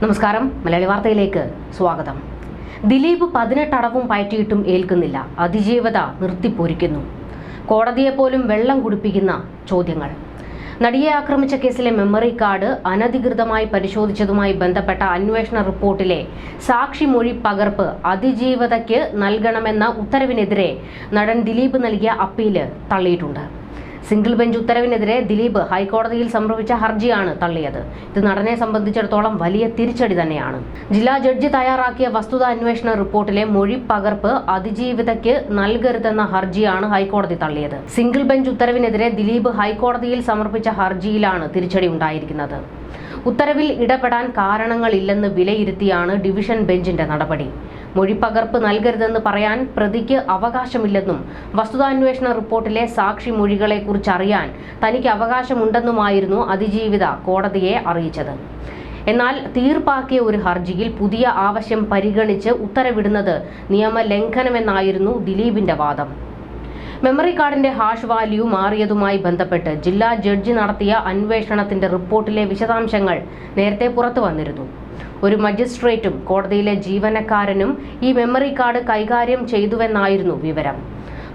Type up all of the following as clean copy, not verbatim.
നമസ്കാരം, മലയാളി വാർത്തയിലേക്ക് സ്വാഗതം. ദിലീപ് 18 അടവും പയറ്റിയിട്ടും ഏൽക്കുന്നില്ല. അതിജീവത നിർത്തിപ്പൊരിക്കുന്നു. കോടതിയെപ്പോലും വെള്ളം കുടിപ്പിക്കുന്ന ചോദ്യങ്ങൾ. നടിയെ ആക്രമിച്ച കേസിലെ മെമ്മറി കാർഡ് അനധികൃതമായി പരിശോധിച്ചതുമായി ബന്ധപ്പെട്ട അന്വേഷണ റിപ്പോർട്ടിലെ സാക്ഷിമൊഴി പകർപ്പ് അതിജീവതയ്ക്ക് നൽകണമെന്ന ഉത്തരവിനെതിരെ നടൻ ദിലീപ് നൽകിയ അപ്പീല് തള്ളിയിട്ടുണ്ട്. സിംഗിൾ ബെഞ്ച് ഉത്തരവിനെതിരെ ദിലീപ് ഹൈക്കോടതിയിൽ സമർപ്പിച്ച ഹർജിയാണ് തള്ളിയത്. ഇത് നടനെ സംബന്ധിച്ചിടത്തോളം വലിയ തിരിച്ചടി തന്നെയാണ്. ജില്ലാ ജഡ്ജി തയ്യാറാക്കിയ വസ്തുതാ അന്വേഷണ റിപ്പോർട്ടിലെ മൊഴി പകർപ്പ് അതിജീവിതയ്ക്ക് നൽകരുതെന്ന ഹർജിയാണ് ഹൈക്കോടതി തള്ളിയത്. സിംഗിൾ ബെഞ്ച് ഉത്തരവിനെതിരെ ദിലീപ് ഹൈക്കോടതിയിൽ സമർപ്പിച്ച ഹർജിയിലാണ് തിരിച്ചടി ഉണ്ടായിരിക്കുന്നത്. ഉത്തരവിൽ ഇടപെടാൻ കാരണങ്ങളില്ലെന്ന് വിലയിരുത്തിയാണ് ഡിവിഷൻ ബെഞ്ചിന്റെ നടപടി. മൊഴിപ്പകർപ്പ് നൽകരുതെന്ന് പറയാൻ പ്രതിക്ക് അവകാശമില്ലെന്നും വസ്തുതാന്വേഷണ റിപ്പോർട്ടിലെ സാക്ഷി മൊഴികളെക്കുറിച്ച് അറിയാൻ തനിക്ക് അവകാശമുണ്ടെന്നുമായിരുന്നു അതിജീവിത കോടതിയെ അറിയിച്ചത്. എന്നാൽ തീർപ്പാക്കിയ ഒരു ഹർജിയിൽ പുതിയ ആവശ്യം പരിഗണിച്ച് ഉത്തരവിടുന്നത് നിയമലംഘനമെന്നായിരുന്നു ദിലീപിന്റെ വാദം. മെമ്മറി കാർഡിന്റെ ഹാഷ് വാല്യൂ മാറിയതുമായി ബന്ധപ്പെട്ട് ജില്ലാ ജഡ്ജി നടത്തിയ അന്വേഷണത്തിന്റെ റിപ്പോർട്ടിലെ വിശദാംശങ്ങൾ നേരത്തെ പുറത്തു വന്നിരുന്നു. ഒരു മജിസ്ട്രേറ്റും കോടതിയിലെ ജീവനക്കാരനും ഈ മെമ്മറി കാർഡ് കൈകാര്യം ചെയ്തുവെന്നായിരുന്നു വിവരം.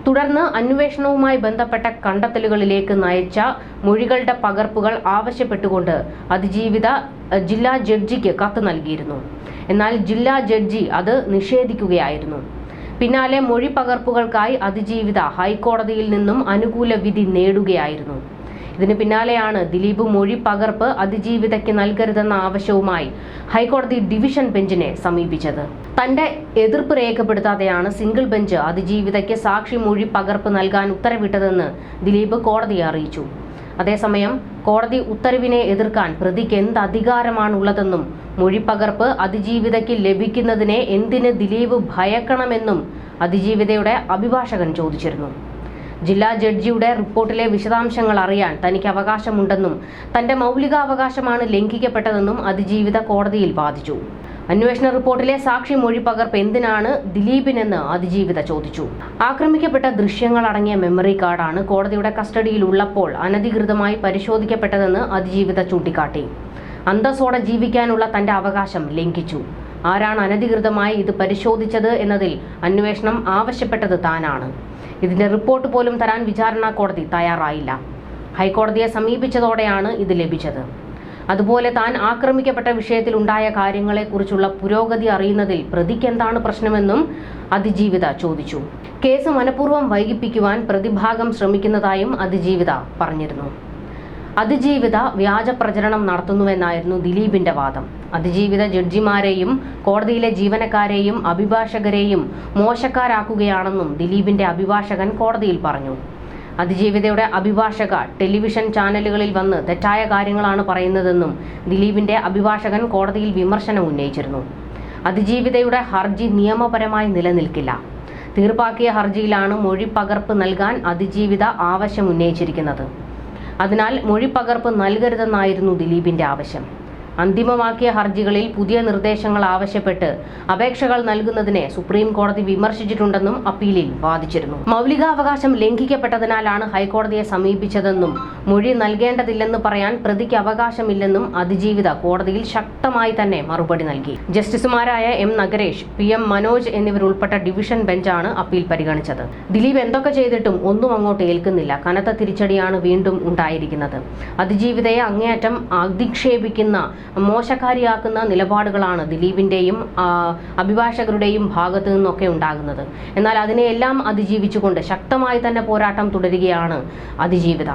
തുടർന്ന് അന്വേഷണവുമായി ബന്ധപ്പെട്ട കണ്ടെത്തലുകളിലേക്ക് നയിച്ച മൊഴികളുടെ പകർപ്പുകൾ ആവശ്യപ്പെട്ടുകൊണ്ട് അതിജീവിത ജില്ലാ ജഡ്ജിക്ക് കത്ത് നൽകിയിരുന്നു. എന്നാൽ ജില്ലാ ജഡ്ജി അത് നിഷേധിക്കുകയായിരുന്നു. പിന്നാലെ മൊഴി പകർപ്പുകൾക്കായി അതിജീവിത ഹൈക്കോടതിയിൽ നിന്നും അനുകൂല വിധി നേടുകയായിരുന്നു. ഇതിന് പിന്നാലെയാണ് ദിലീപ് മൊഴി പകർപ്പ് അതിജീവിതയ്ക്ക് നൽകരുതെന്ന ആവശ്യവുമായി ഹൈക്കോടതി ഡിവിഷൻ ബെഞ്ചിനെ സമീപിച്ചത്. തന്റെ എതിർപ്പ് രേഖപ്പെടുത്താതെയാണ് സിംഗിൾ ബെഞ്ച് അതിജീവിതയ്ക്ക് സാക്ഷി മൊഴി പകർപ്പ് നൽകാൻ ഉത്തരവിട്ടതെന്ന് ദിലീപ് കോടതിയെ അറിയിച്ചു. അതേസമയം കോടതി ഉത്തരവിനെ എതിർക്കാൻ പ്രതിക്ക് എന്ത് അധികാരമാണുള്ളതെന്നും മൊഴിപ്പകർപ്പ് അതിജീവിതയ്ക്ക് ലഭിക്കുന്നതിനെ എന്തിന് ദിലീപ് ഭയക്കണമെന്നും അതിജീവിതയുടെ അഭിഭാഷകൻ ചോദിച്ചിരുന്നു. ജില്ലാ ജഡ്ജിയുടെ റിപ്പോർട്ടിലെ വിശദാംശങ്ങൾ അറിയാൻ തനിക്ക് അവകാശമുണ്ടെന്നും തന്റെ മൗലികാവകാശമാണ് ലംഘിക്കപ്പെട്ടതെന്നും അതിജീവിത കോടതിയിൽ വാദിച്ചു. അന്വേഷണ റിപ്പോർട്ടിലെ സാക്ഷി മൊഴി പകർപ്പ് എന്തിനാണ് ദിലീപിനെന്ന് അതിജീവിത ചോദിച്ചു. ആക്രമിക്കപ്പെട്ട ദൃശ്യങ്ങൾ അടങ്ങിയ മെമ്മറി കാർഡാണ് കോടതിയുടെ കസ്റ്റഡിയിൽ ഉള്ളപ്പോൾ അനധികൃതമായി പരിശോധിക്കപ്പെട്ടതെന്ന് അതിജീവിത ചൂണ്ടിക്കാട്ടി. അന്തസ്സോടെ ജീവിക്കാനുള്ള തന്റെ അവകാശം ലംഘിച്ചു. ആരാണ് അനധികൃതമായി ഇത് പരിശോധിച്ചത് എന്നതിൽ അന്വേഷണം ആവശ്യപ്പെട്ടത് താനാണ്. ഇതിന്റെ റിപ്പോർട്ട് പോലും തരാൻ വിചാരണ കോടതി തയ്യാറായില്ല. ഹൈക്കോടതിയെ സമീപിച്ചതോടെയാണ് ഇത് ലഭിച്ചത്. അതുപോലെ താൻ ആക്രമിക്കപ്പെട്ട വിഷയത്തിൽ ഉണ്ടായ കാര്യങ്ങളെക്കുറിച്ചുള്ള പുരോഗതി അറിയുന്നതിൽ പ്രതിക്ക് എന്താണ് പ്രശ്നമെന്നും അതിജീവിത ചോദിച്ചു. കേസ് മനഃപൂർവ്വം വൈകിപ്പിക്കുവാൻ പ്രതിഭാഗം ശ്രമിക്കുന്നതായും അതിജീവിത പറഞ്ഞിരുന്നു. അതിജീവിത വ്യാജ പ്രചരണം നടത്തുന്നുവെന്നായിരുന്നു ദിലീപിന്റെ വാദം. അതിജീവിത ജഡ്ജിമാരെയും കോടതിയിലെ ജീവനക്കാരെയും അഭിഭാഷകരെയും മോശക്കാരാക്കുകയാണെന്നും ദിലീപിന്റെ അഭിഭാഷകൻ കോടതിയിൽ പറഞ്ഞു. അതിജീവിതയുടെ അഭിഭാഷക ടെലിവിഷൻ ചാനലുകളിൽ വന്ന് തെറ്റായ കാര്യങ്ങളാണ് പറയുന്നതെന്നും ദിലീപിന്റെ അഭിഭാഷകൻ കോടതിയിൽ വിമർശനം ഉന്നയിച്ചിരുന്നു. അതിജീവിതയുടെ ഹർജി നിയമപരമായി നിലനിൽക്കില്ല. തീർപ്പാക്കിയ ഹർജിയിലാണ് മൊഴി പകർപ്പ് നൽകാൻ അതിജീവിത ആവശ്യം ഉന്നയിച്ചിരിക്കുന്നത്. അതിനാൽ മൊഴി പകർപ്പ് നൽകരുതെന്നായിരുന്നു ദിലീപിന്റെ ആവശ്യം. അന്തിമമാക്കിയ ഹർജികളിൽ പുതിയ നിർദ്ദേശങ്ങൾ ആവശ്യപ്പെട്ട് അപേക്ഷകൾ നൽകുന്നതിനെ സുപ്രീം കോടതി വിമർശിച്ചിട്ടുണ്ടെന്നും അപ്പീലിൽ വാദിച്ചിരുന്നു. മൗലികാവകാശം ലംഘിക്കപ്പെട്ടതിനാലാണ് ഹൈക്കോടതിയെ സമീപിച്ചതെന്നും മൊഴി നൽകേണ്ടതില്ലെന്ന് പറയാൻ പ്രതിക്ക് അവകാശമില്ലെന്നും അതിജീവിത കോടതിയിൽ ശക്തമായി തന്നെ മറുപടി നൽകി. ജസ്റ്റിസുമാരായ എം നഗരേഷ്, PM മനോജ് എന്നിവരുൾപ്പെട്ട ഡിവിഷൻ ബെഞ്ചാണ് അപ്പീൽ പരിഗണിച്ചത്. ദിലീപ് എന്തൊക്കെ ചെയ്തിട്ടും ഒന്നും അങ്ങോട്ട് ഏൽക്കുന്നില്ല. കനത്ത തിരിച്ചടിയാണ് വീണ്ടും ഉണ്ടായിരിക്കുന്നത്. അതിജീവിതയെ അങ്ങേയറ്റം അധിക്ഷേപിക്കുന്ന മോശക്കാരിയാക്കുന്ന നിലപാടുകളാണ് ദിലീപിന്റെയും അഭിഭാഷകരുടെയും ഭാഗത്തു നിന്നൊക്കെ ഉണ്ടാകുന്നത്. എന്നാൽ അതിനെയെല്ലാം അതിജീവിച്ചുകൊണ്ട് ശക്തമായി തന്നെ പോരാട്ടം തുടരുകയാണ് അതിജീവിത.